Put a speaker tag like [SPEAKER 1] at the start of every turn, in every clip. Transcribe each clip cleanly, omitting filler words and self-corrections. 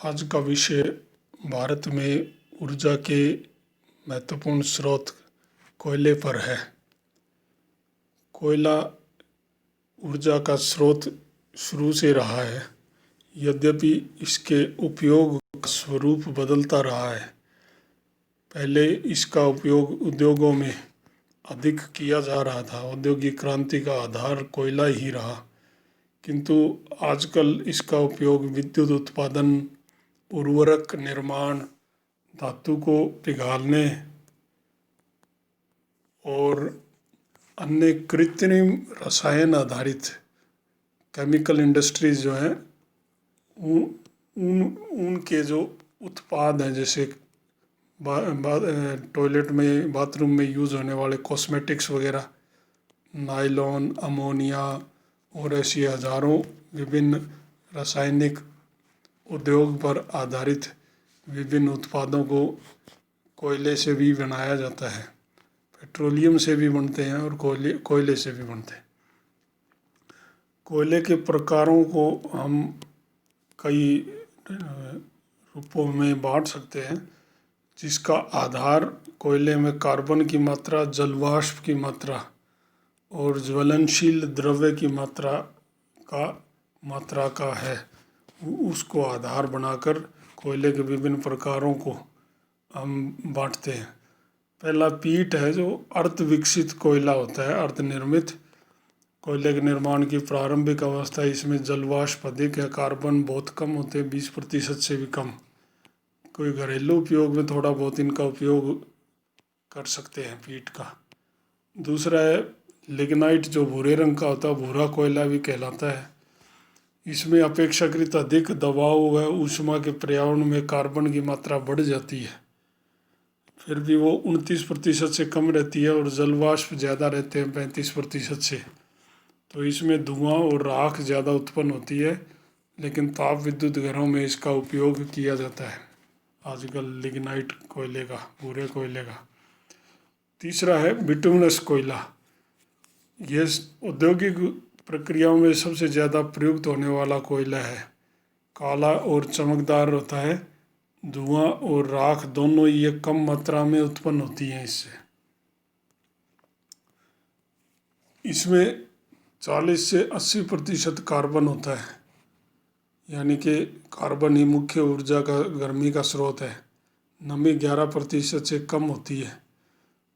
[SPEAKER 1] आज का विषय भारत में ऊर्जा के महत्वपूर्ण स्रोत कोयले पर है। कोयला ऊर्जा का स्रोत शुरू से रहा है, यद्यपि इसके उपयोग का स्वरूप बदलता रहा है। पहले इसका उपयोग उद्योगों में अधिक किया जा रहा था। औद्योगिक क्रांति का आधार कोयला ही रहा, किंतु आजकल इसका उपयोग विद्युत उत्पादन, उर्वरक निर्माण, धातु को पिघालने और अन्य कृत्रिम रसायन आधारित केमिकल इंडस्ट्रीज जो हैं उनके जो उत्पाद हैं, जैसे टॉयलेट में, बाथरूम में यूज़ होने वाले कॉस्मेटिक्स वगैरह, नायलॉन, अमोनिया और ऐसी हजारों विभिन्न रासायनिक उद्योग पर आधारित विभिन्न उत्पादों को कोयले से भी बनाया जाता है। पेट्रोलियम से भी बनते हैं और कोयले से भी बनते हैं। कोयले के प्रकारों को हम कई रूपों में बांट सकते हैं, जिसका आधार कोयले में कार्बन की मात्रा, जलवाष्प की मात्रा और ज्वलनशील द्रव्य की मात्रा का है। उसको आधार बनाकर कोयले के विभिन्न प्रकारों को हम बांटते हैं। पहला पीट है, जो अर्ध विकसित कोयला होता है, अर्ध निर्मित। कोयले के निर्माण की प्रारंभिक अवस्था, इसमें जलवाष्प अधिक है, कार्बन बहुत कम होते हैं, 20% से भी कम। कोई घरेलू उपयोग में थोड़ा बहुत इनका उपयोग कर सकते हैं पीट का। दूसरा है लिग्नाइट, जो भूरे रंग का होता है, भूरा कोयला भी कहलाता है। इसमें अपेक्षाकृत अधिक दबाव व ऊष्मा के पर्यावरण में कार्बन की मात्रा बढ़ जाती है, फिर भी वो 29% से कम रहती है, और जलवाष्प ज़्यादा रहते हैं 35% से। तो इसमें धुआं और राख ज़्यादा उत्पन्न होती है, लेकिन ताप विद्युत घरों में इसका उपयोग किया जाता है आजकल लिग्नाइट कोयले का, भूरे कोयले का। तीसरा है बिटुमिनस कोयला। यह औद्योगिक प्रक्रियाओं में सबसे ज़्यादा प्रयुक्त होने वाला कोयला है। काला और चमकदार होता है। धुआं और राख दोनों ये कम मात्रा में उत्पन्न होती हैं इससे। इसमें 40 से 80% कार्बन होता है, यानी कि कार्बन ही मुख्य ऊर्जा का, गर्मी का स्रोत है। नमी 11% से कम होती है,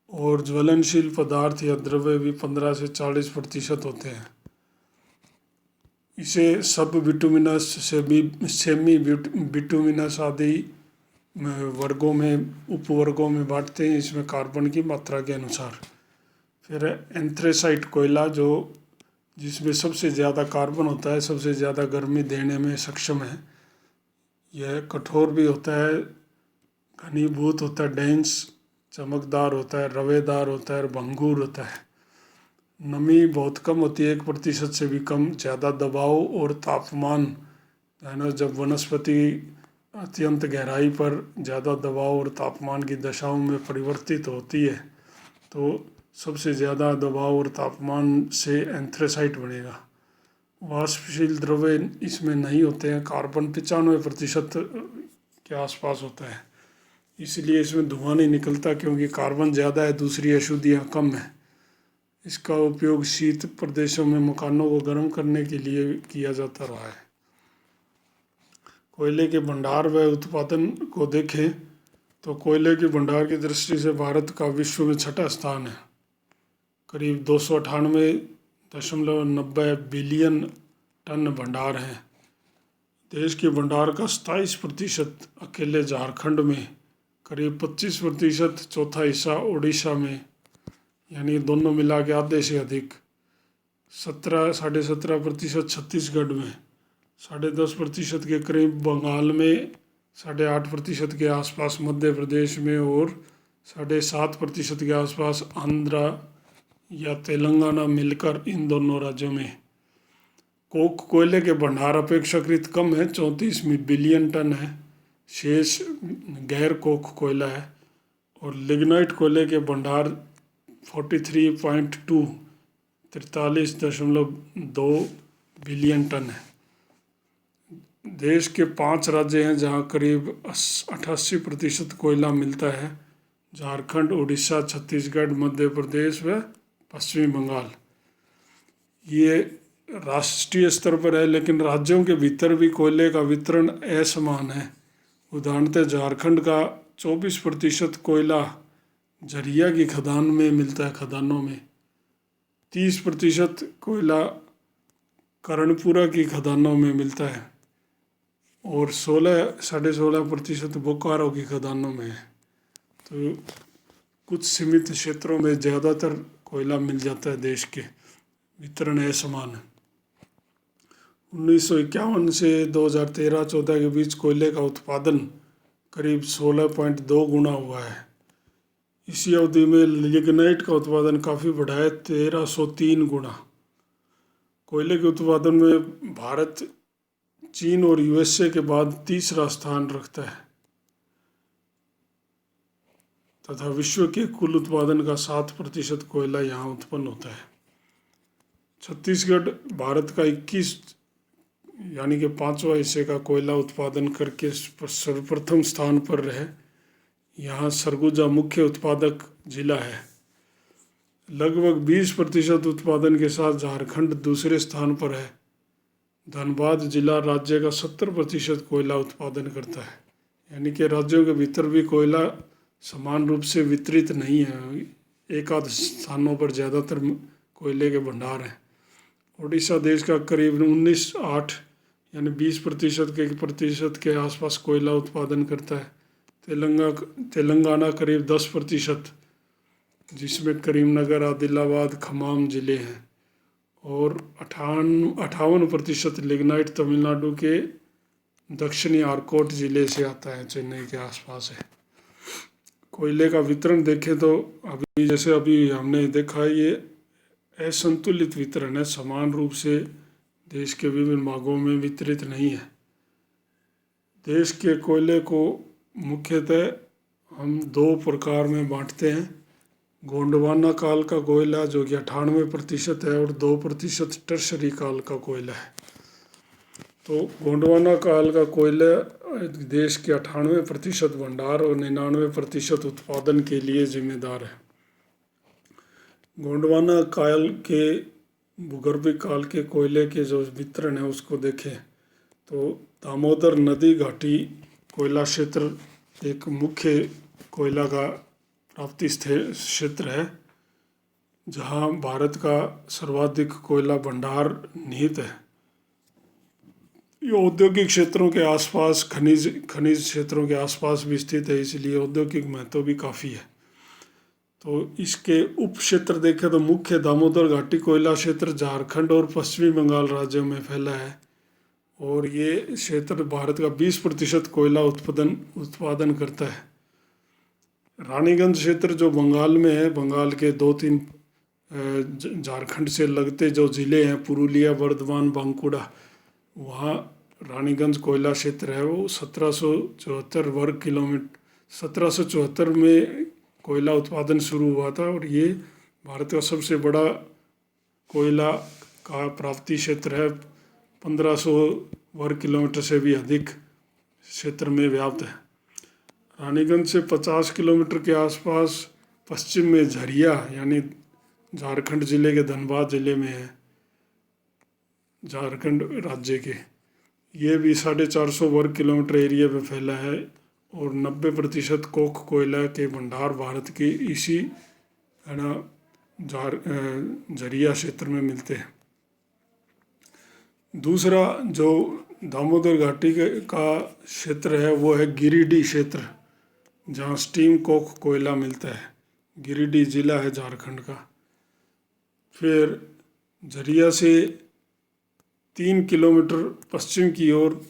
[SPEAKER 1] और ज्वलनशील पदार्थ या द्रव्य भी 15 से 40% होते हैं। इसे सब बिटुमिनस, सेमी बिटुमिनस आदि वर्गों में, उपवर्गों में बांटते हैं, इसमें कार्बन की मात्रा के अनुसार। फिर एंथ्रेसाइट कोयला, जो जिसमें सबसे ज़्यादा कार्बन होता है, सबसे ज़्यादा गर्मी देने में सक्षम है। यह कठोर भी होता है, घनीभूत होता है, डेंस, चमकदार होता है, रवेदार होता है और भंगुर होता है। नमी बहुत कम होती है, 1% से भी कम। ज़्यादा दबाव और तापमान, यानी जब वनस्पति अत्यंत गहराई पर ज़्यादा दबाव और तापमान की दशाओं में परिवर्तित होती है, तो सबसे ज़्यादा दबाव और तापमान से एंथ्रेसाइट बनेगा। वाष्पशील द्रव्य इसमें नहीं होते हैं, कार्बन 95% के आसपास होता है, इसलिए इसमें धुआं नहीं निकलता, क्योंकि कार्बन ज़्यादा है, दूसरी अशुद्धियाँ कम है। इसका उपयोग शीत प्रदेशों में मकानों को गर्म करने के लिए किया जाता रहा है। कोयले के भंडार व उत्पादन को देखें तो कोयले के भंडार की दृष्टि से भारत का विश्व में 6ठा स्थान है। करीब 298.90 बिलियन टन भंडार हैं। देश के भंडार का 27% अकेले झारखंड में, करीब 25%, चौथा हिस्सा उड़ीसा में, यानी दोनों मिला के आधे से अधिक, 17.5% छत्तीसगढ़ में, 10.5% के करीब बंगाल में, 8.5% के आसपास मध्य प्रदेश में, और 7.5% के आसपास आंध्रा या तेलंगाना, मिलकर इन दोनों राज्यों में। कोक कोयले के भंडार अपेक्षाकृत कम है, 34 बिलियन टन है। शेष गैर कोक कोयला है। और लिग्नाइट कोयले के भंडार 43.2 43.2 बिलियन टन है। देश के 5 राज्य हैं जहाँ करीब 88% कोयला मिलता है। झारखंड, उड़ीसा, छत्तीसगढ़, मध्य प्रदेश व पश्चिमी बंगाल। ये राष्ट्रीय स्तर पर है, लेकिन राज्यों के भीतर भी कोयले का वितरण असमान है। उदाहरणतः झारखंड का 24% कोयला झरिया की खदान में मिलता है, खदानों में। 30% कोयला कर्णपुरा की खदानों में मिलता है और 16.5% बोकारो की खदानों में है। तो कुछ सीमित क्षेत्रों में ज़्यादातर कोयला मिल जाता है। देश के वितरण असमान है। 1951 से 2013-14 के बीच कोयले का उत्पादन करीब 16.2 गुना हुआ है। इसी अवधि में लिग्नाइट का उत्पादन काफ़ी बढ़ा है, 1303 गुना। कोयले के उत्पादन में भारत चीन और यूएसए के बाद तीसरा स्थान रखता है तथा विश्व के कुल उत्पादन का 7% कोयला यहाँ उत्पन्न होता है। छत्तीसगढ़ भारत का 21 यानी कि 5वां हिस्से का कोयला उत्पादन करके सर्वप्रथम स्थान पर रहे। यहाँ सरगुजा मुख्य उत्पादक जिला है। लगभग 20% उत्पादन के साथ झारखंड दूसरे स्थान पर है। धनबाद जिला राज्य का 70% कोयला उत्पादन करता है। यानी कि राज्यों के भीतर भी कोयला समान रूप से वितरित नहीं है, एक आध स्थानों पर ज़्यादातर कोयले के भंडार हैं। उड़ीसा देश का करीब 19.8 यानी 20% के आसपास कोयला उत्पादन करता है। तेलंगाना करीब 10%, जिसमें करीमनगर, आदिलाबाद, खम्माम जिले हैं। और 58% लिग्नाइट तमिलनाडु के दक्षिणी आर्कोट जिले से आता है, चेन्नई के आसपास है। कोयले का वितरण देखें तो अभी हमने देखा, ये असंतुलित वितरण है, समान रूप से देश के विभिन्न भागों में वितरित नहीं है। देश के कोयले को मुख्यतः हम 2 प्रकार में बांटते हैं। गोंडवाना काल का कोयला जो कि 98% है और 2% टर्शरी काल का कोयला है। तो गोंडवाना काल का कोयला देश के 98% भंडार और 99% उत्पादन के लिए जिम्मेदार है। गोंडवाना काल के भूगर्भिक काल के कोयले के जो वितरण है उसको देखें तो दामोदर नदी घाटी कोयला क्षेत्र एक मुख्य कोयला का प्राप्ति क्षेत्र है, जहां भारत का सर्वाधिक कोयला भंडार निहित है। ये औद्योगिक क्षेत्रों के आसपास, खनिज क्षेत्रों के आसपास भी स्थित है, इसलिए औद्योगिक महत्व भी काफ़ी है। तो इसके उप क्षेत्र देखें तो मुख्य दामोदर घाटी कोयला क्षेत्र झारखंड और पश्चिमी बंगाल राज्यों में फैला है और ये क्षेत्र भारत का 20% कोयला उत्पादन करता है। रानीगंज क्षेत्र जो बंगाल में है, बंगाल के 2-3 झारखंड से लगते जो ज़िले हैं, पुरुलिया, बर्धमान, बांकुड़ा, वहाँ रानीगंज कोयला क्षेत्र है। वो 1774 वर्ग किलोमीटर 1774 में कोयला उत्पादन शुरू हुआ था और ये भारत का सबसे बड़ा कोयला का प्राप्ति क्षेत्र है। 1500 वर्ग किलोमीटर से भी अधिक क्षेत्र में व्याप्त है। रानीगंज से 50 किलोमीटर के आसपास पश्चिम में झरिया यानी झारखंड जिले के धनबाद जिले में है, झारखंड राज्य के। ये भी 450 वर्ग किलोमीटर एरिया में फैला है और 90% कोक कोयला के भंडार भारत के इसी झरिया क्षेत्र में मिलते हैं। दूसरा जो दामोदर घाटी का क्षेत्र है वो है गिरिडीह क्षेत्र, जहाँ स्टीम कोक कोयला मिलता है। गिरिडीह जिला है झारखंड का। फिर झरिया से 3 किलोमीटर पश्चिम की ओर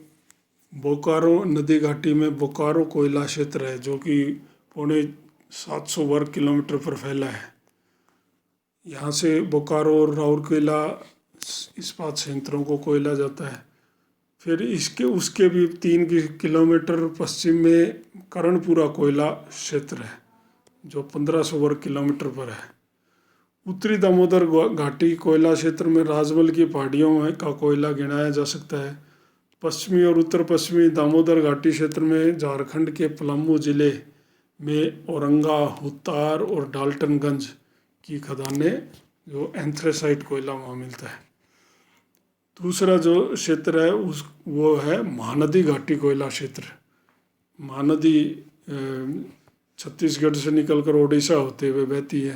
[SPEAKER 1] बोकारो नदी घाटी में बोकारो कोयला क्षेत्र है, जो कि 750 वर्ग किलोमीटर पर फैला है। यहाँ से बोकारो और राउरकेला इस्पात संयंत्रों को कोयला जाता है। फिर उसके भी 3 किलोमीटर पश्चिम में कर्णपुरा कोयला क्षेत्र है, जो 1500 वर्ग किलोमीटर पर है। उत्तरी दामोदर घाटी कोयला क्षेत्र में राजमल की पहाड़ियों का कोयला गिनाया जा सकता है, पश्चिमी और उत्तर पश्चिमी दामोदर घाटी क्षेत्र में झारखंड के पलामू जिले में औरंगा, हुत्तार और डाल्टनगंज की खदानें जो एंथ्रेसाइट कोयला वहाँ मिलता है। दूसरा जो क्षेत्र है वो है महानदी घाटी कोयला क्षेत्र। महानदी छत्तीसगढ़ से निकलकर ओडिशा होते हुए बहती है।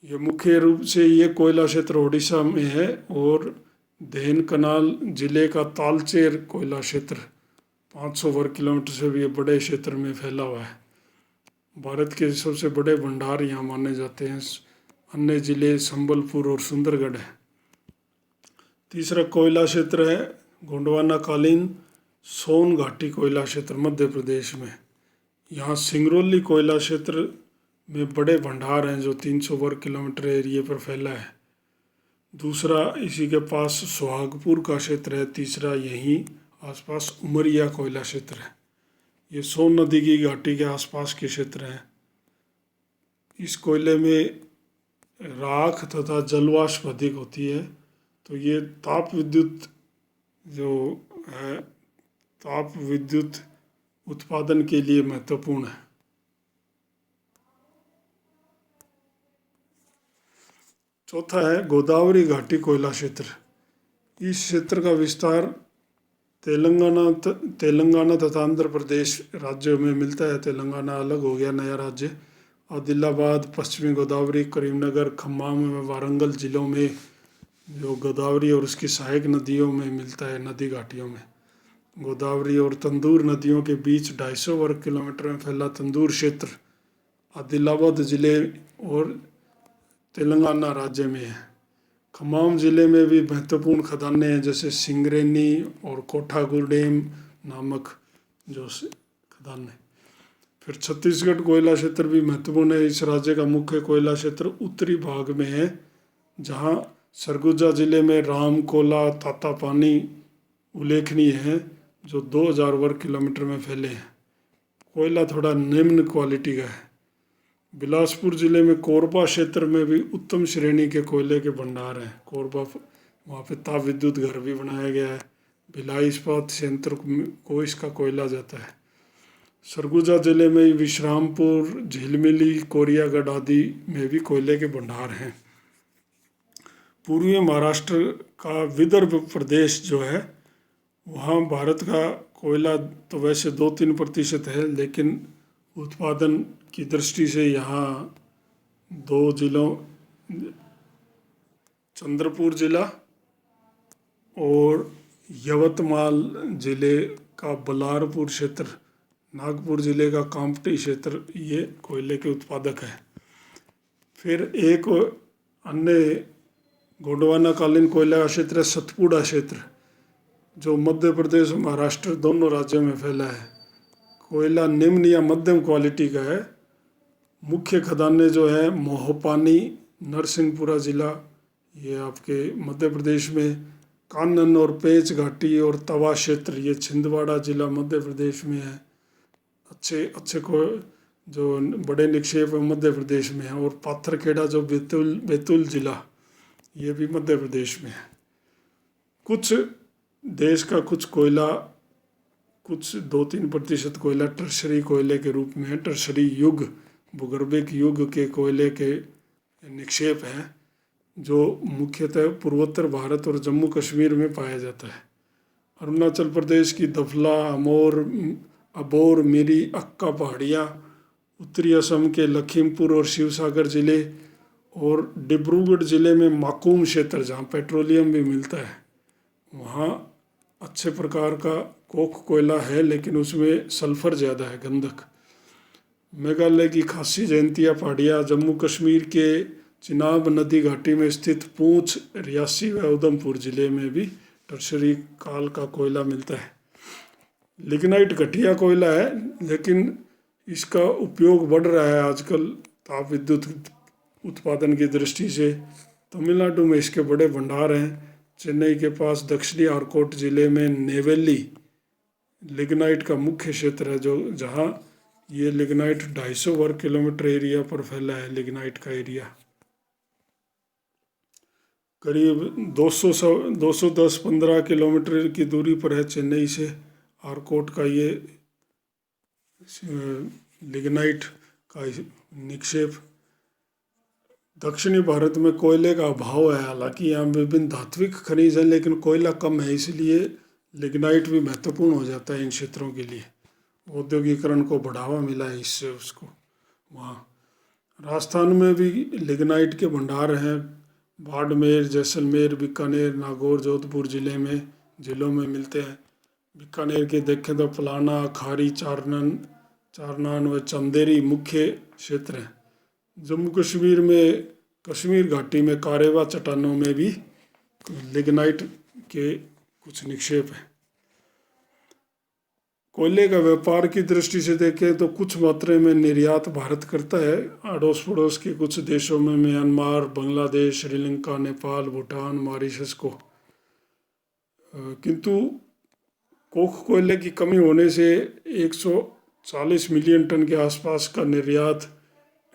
[SPEAKER 1] ये मुख्य रूप से ये कोयला क्षेत्र ओडिशा में है और ढेनकनाल जिले का तालचेर कोयला क्षेत्र 500 वर्ग किलोमीटर से भी बड़े क्षेत्र में फैला हुआ है। भारत के सबसे बड़े भंडार यहाँ माने जाते हैं। अन्य जिले संबलपुर और सुंदरगढ़ है। तीसरा कोयला क्षेत्र है गोंडवानाकालीन सोन घाटी कोयला क्षेत्र मध्य प्रदेश में। यहाँ सिंगरौली कोयला क्षेत्र में बड़े भंडार हैं जो 300 वर्ग किलोमीटर एरिया पर फैला है। दूसरा इसी के पास सुहागपुर का क्षेत्र है। तीसरा यहीं आसपास उमरिया कोयला क्षेत्र है। ये सोन नदी की घाटी के आसपास के क्षेत्र हैं। इस कोयले में राख तथा जलवाष्प अधिक होती है, तो ये ताप विद्युत जो है ताप विद्युत उत्पादन के लिए महत्वपूर्ण है। चौथा है गोदावरी घाटी कोयला क्षेत्र। इस क्षेत्र का विस्तार तेलंगाना तथा आंध्र प्रदेश राज्यों में मिलता है। तेलंगाना अलग हो गया, नया राज्य। आदिलाबाद, पश्चिमी गोदावरी, करीमनगर, खम्माम व वारंगल जिलों में जो गोदावरी और उसकी सहायक नदियों में मिलता है, नदी घाटियों में। गोदावरी और तंदूर नदियों के बीच 250 वर्ग किलोमीटर में फैला तंदूर क्षेत्र आदिलाबाद जिले और तेलंगाना राज्य में है। खम्माम जिले में भी महत्वपूर्ण खदानें हैं, जैसे सिंगरेनी और कोठागुडेम नामक जो खदानें। फिर छत्तीसगढ़ कोयला क्षेत्र भी महत्वपूर्ण है। इस राज्य का मुख्य कोयला क्षेत्र उत्तरी भाग में है, जहाँ सरगुजा जिले में रामकोला, तातापानी उल्लेखनीय है, जो 2000 वर्ग किलोमीटर में फैले हैं। कोयला थोड़ा निम्न क्वालिटी का है। बिलासपुर जिले में कोरबा क्षेत्र में भी उत्तम श्रेणी के कोयले के भंडार हैं। कोरबा वहाँ पे ताप विद्युत घर भी बनाया गया है। भिलाई इस्पात संयंत्र को इसका कोयला जाता है। सरगुजा जिले में विश्रामपुर, झिलमिली, कोरियागढ़ आदि में भी कोयले के भंडार हैं। पूर्वी महाराष्ट्र का विदर्भ प्रदेश जो है, वहाँ भारत का कोयला तो वैसे 2-3% है, लेकिन उत्पादन की दृष्टि से यहाँ 2 जिलों चंद्रपुर जिला और यवतमाल जिले का बलारपुर क्षेत्र, नागपुर जिले का कामठी क्षेत्र ये कोयले के उत्पादक है। फिर एक अन्य गोंडवानाकालीन कोयला का क्षेत्र है सतपुड़ा क्षेत्र, जो मध्य प्रदेश और महाराष्ट्र दोनों राज्यों में फैला है। कोयला निम्न या मध्यम क्वालिटी का है। मुख्य खदानें जो है मोहपानी, नरसिंहपुरा जिला ये आपके मध्य प्रदेश में, कानन और पेंच घाटी और तवा क्षेत्र ये छिंदवाड़ा जिला मध्य प्रदेश में है। अच्छे को जो बड़े निक्षेप मध्य प्रदेश में है। और पाथरखेड़ा जो बैतूल जिला ये भी मध्य प्रदेश में है। कुछ देश का कुछ कोयला, कुछ 2-3% कोयला टर्शरी कोयले के रूप में है। टर्शरी युग, भूगर्भिक युग के कोयले के निक्षेप हैं, जो मुख्यतः पूर्वोत्तर भारत और जम्मू कश्मीर में पाया जाता है। अरुणाचल प्रदेश की दफला, अबोर, मिरी, अक्का पहाड़ियाँ, उत्तरी असम के लखीमपुर और शिवसागर जिले और डिब्रूगढ़ जिले में माकूम क्षेत्र जहाँ पेट्रोलियम भी मिलता है, वहाँ अच्छे प्रकार का कोक कोयला है, लेकिन उसमें सल्फर ज़्यादा है, गंधक। मेघालय की खासी जयंतिया पहाड़ियाँ, जम्मू कश्मीर के चिनाब नदी घाटी में स्थित पूंछ, रियासी व उधमपुर जिले में भी टर्शरी काल का कोयला मिलता है। लिग्नाइट घटिया कोयला है, लेकिन इसका उपयोग बढ़ रहा है आजकल ताप विद्युत उत्पादन की दृष्टि से। तमिलनाडु में इसके बड़े भंडार हैं। चेन्नई के पास दक्षिणी आर्कोट जिले में नेवेली लिग्नाइट का मुख्य क्षेत्र है, जो जहाँ ये लिग्नाइट 250 वर्ग किलोमीटर एरिया पर फैला है। लिग्नाइट का एरिया करीब 210-15 की दूरी पर है चेन्नई से। आरकोट का ये लिग्नाइट का निक्षेप। दक्षिणी भारत में कोयले का अभाव है, हालांकि यहाँ विभिन्न धात्विक खनिज हैं, लेकिन कोयला कम है, इसलिए लिग्नाइट भी महत्वपूर्ण हो जाता है इन क्षेत्रों के लिए। औद्योगिकरण को बढ़ावा मिला है इससे उसको वहाँ। राजस्थान में भी लिग्नाइट के भंडार हैं। बाड़मेर, जैसलमेर, बीकानेर, नागौर, जोधपुर जिलों में मिलते हैं। बीकानेर के देखें तो पलाना, खारी, चारनान व चंदेरी मुख्य क्षेत्र हैं। जम्मू कश्मीर में कश्मीर घाटी में कारेवा चट्टानों में भी लिग्नाइट के कुछ निक्षेप हैं। कोयले का व्यापार की दृष्टि से देखें तो कुछ मात्रा में निर्यात भारत करता है अड़ोस पड़ोस के कुछ देशों में, म्यांमार, बांग्लादेश, श्रीलंका, नेपाल, भूटान, मॉरिशस को। किंतु कोख कोयले की कमी होने से 140 मिलियन टन के आसपास का निर्यात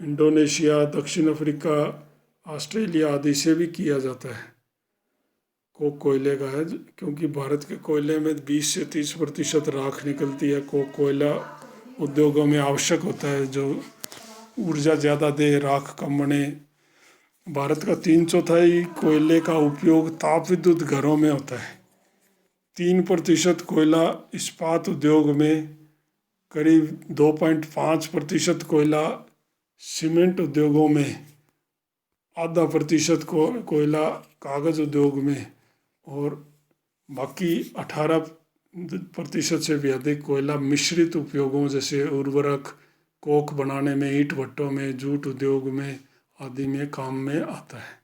[SPEAKER 1] इंडोनेशिया, दक्षिण अफ्रीका, ऑस्ट्रेलिया आदि से भी किया जाता है। कोक कोयले का है, क्योंकि भारत के कोयले में 20 से 30% राख निकलती है। कोक कोयला उद्योगों में आवश्यक होता है, जो ऊर्जा ज़्यादा दे, राख कम बने। भारत का 3/4 कोयले का उपयोग ताप विद्युत घरों में होता है। 3% कोयला इस्पात उद्योग में, करीब 2.5% कोयला सीमेंट उद्योगों में, आधा प्रतिशत कोयला कागज़ उद्योग में, और बाकी 18% से भी अधिक कोयला मिश्रित उपयोगों जैसे उर्वरक, कोक बनाने में, ईंट भट्टों में, जूट उद्योग में आदि में काम में आता है।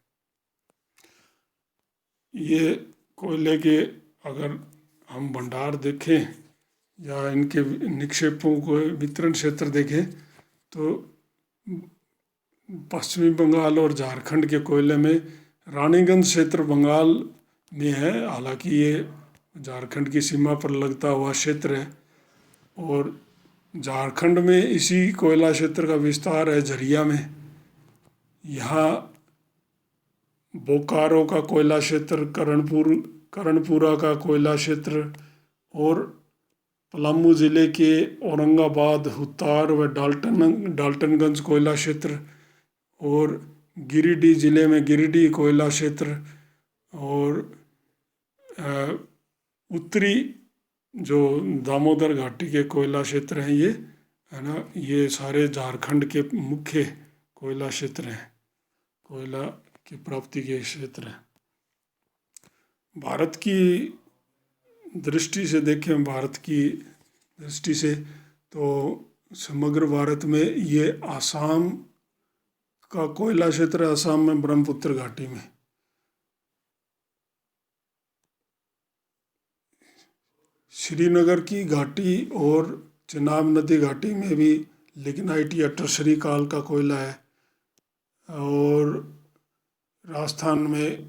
[SPEAKER 1] ये कोयले के अगर हम भंडार देखें या इनके निक्षेपों को वितरण क्षेत्र देखें तो पश्चिमी बंगाल और झारखंड के कोयले में रानीगंज क्षेत्र बंगाल में है, हालांकि ये झारखंड की सीमा पर लगता हुआ क्षेत्र है। और झारखंड में इसी कोयला क्षेत्र का विस्तार है झरिया में। यहाँ बोकारो का कोयला क्षेत्र, करणपुरा का कोयला क्षेत्र और पलामू जिले के औरंगाबाद, हुत्तार व डाल्टनगंज कोयला क्षेत्र, और गिरिडीह जिले में गिरिडीह कोयला क्षेत्र, और उत्तरी जो दामोदर घाटी के कोयला क्षेत्र हैं, ये है ना, ये सारे झारखंड के मुख्य कोयला क्षेत्र हैं, कोयला की प्राप्ति के क्षेत्र हैं। भारत की दृष्टि से देखें, भारत की दृष्टि से तो समग्र भारत में ये आसाम का कोयला क्षेत्र, आसाम में ब्रह्मपुत्र घाटी में। श्रीनगर की घाटी और चिनाब नदी घाटी में भी लिग्नाइट या टर्शरी काल का कोयला है। और राजस्थान में,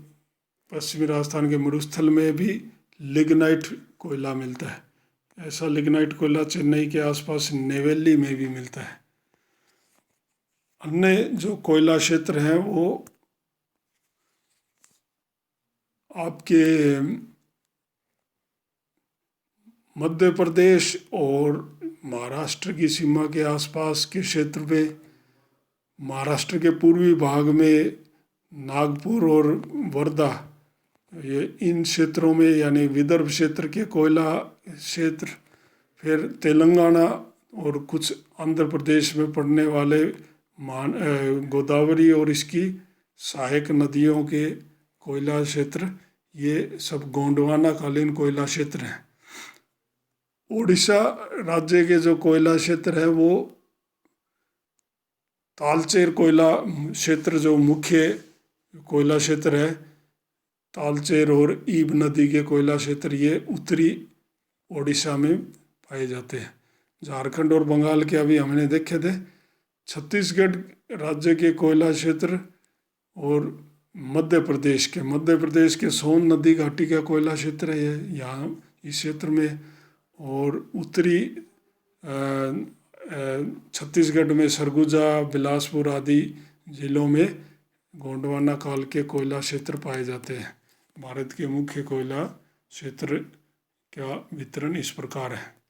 [SPEAKER 1] पश्चिमी राजस्थान के मरुस्थल में भी लिग्नाइट कोयला मिलता है। ऐसा लिग्नाइट कोयला चेन्नई के आसपास नेवेली में भी मिलता है। अन्य जो कोयला क्षेत्र हैं वो आपके मध्य प्रदेश और महाराष्ट्र की सीमा के आसपास के क्षेत्र में, महाराष्ट्र के पूर्वी भाग में नागपुर और वर्धा, ये इन क्षेत्रों में, यानी विदर्भ क्षेत्र के कोयला क्षेत्र, फिर तेलंगाना और कुछ आंध्र प्रदेश में पड़ने वाले गोदावरी और इसकी सहायक नदियों के कोयला क्षेत्र, ये सब गोंडवाना कालीन कोयला क्षेत्र हैं। उड़ीसा राज्य के जो कोयला क्षेत्र है वो तालचेर कोयला क्षेत्र, जो मुख्य कोयला क्षेत्र है, तालचेर और ईब नदी के कोयला क्षेत्र, ये उत्तरी उड़ीसा में पाए जाते हैं। झारखंड और बंगाल के अभी हमने देखे थे। छत्तीसगढ़ राज्य के कोयला क्षेत्र और मध्य प्रदेश के सोन नदी घाटी का कोयला क्षेत्र है यहाँ इस क्षेत्र में। और उत्तरी छत्तीसगढ़ में सरगुजा, बिलासपुर आदि जिलों में गोंडवाना काल के कोयला क्षेत्र पाए जाते हैं। भारत के मुख्य कोयला क्षेत्र का वितरण इस प्रकार है।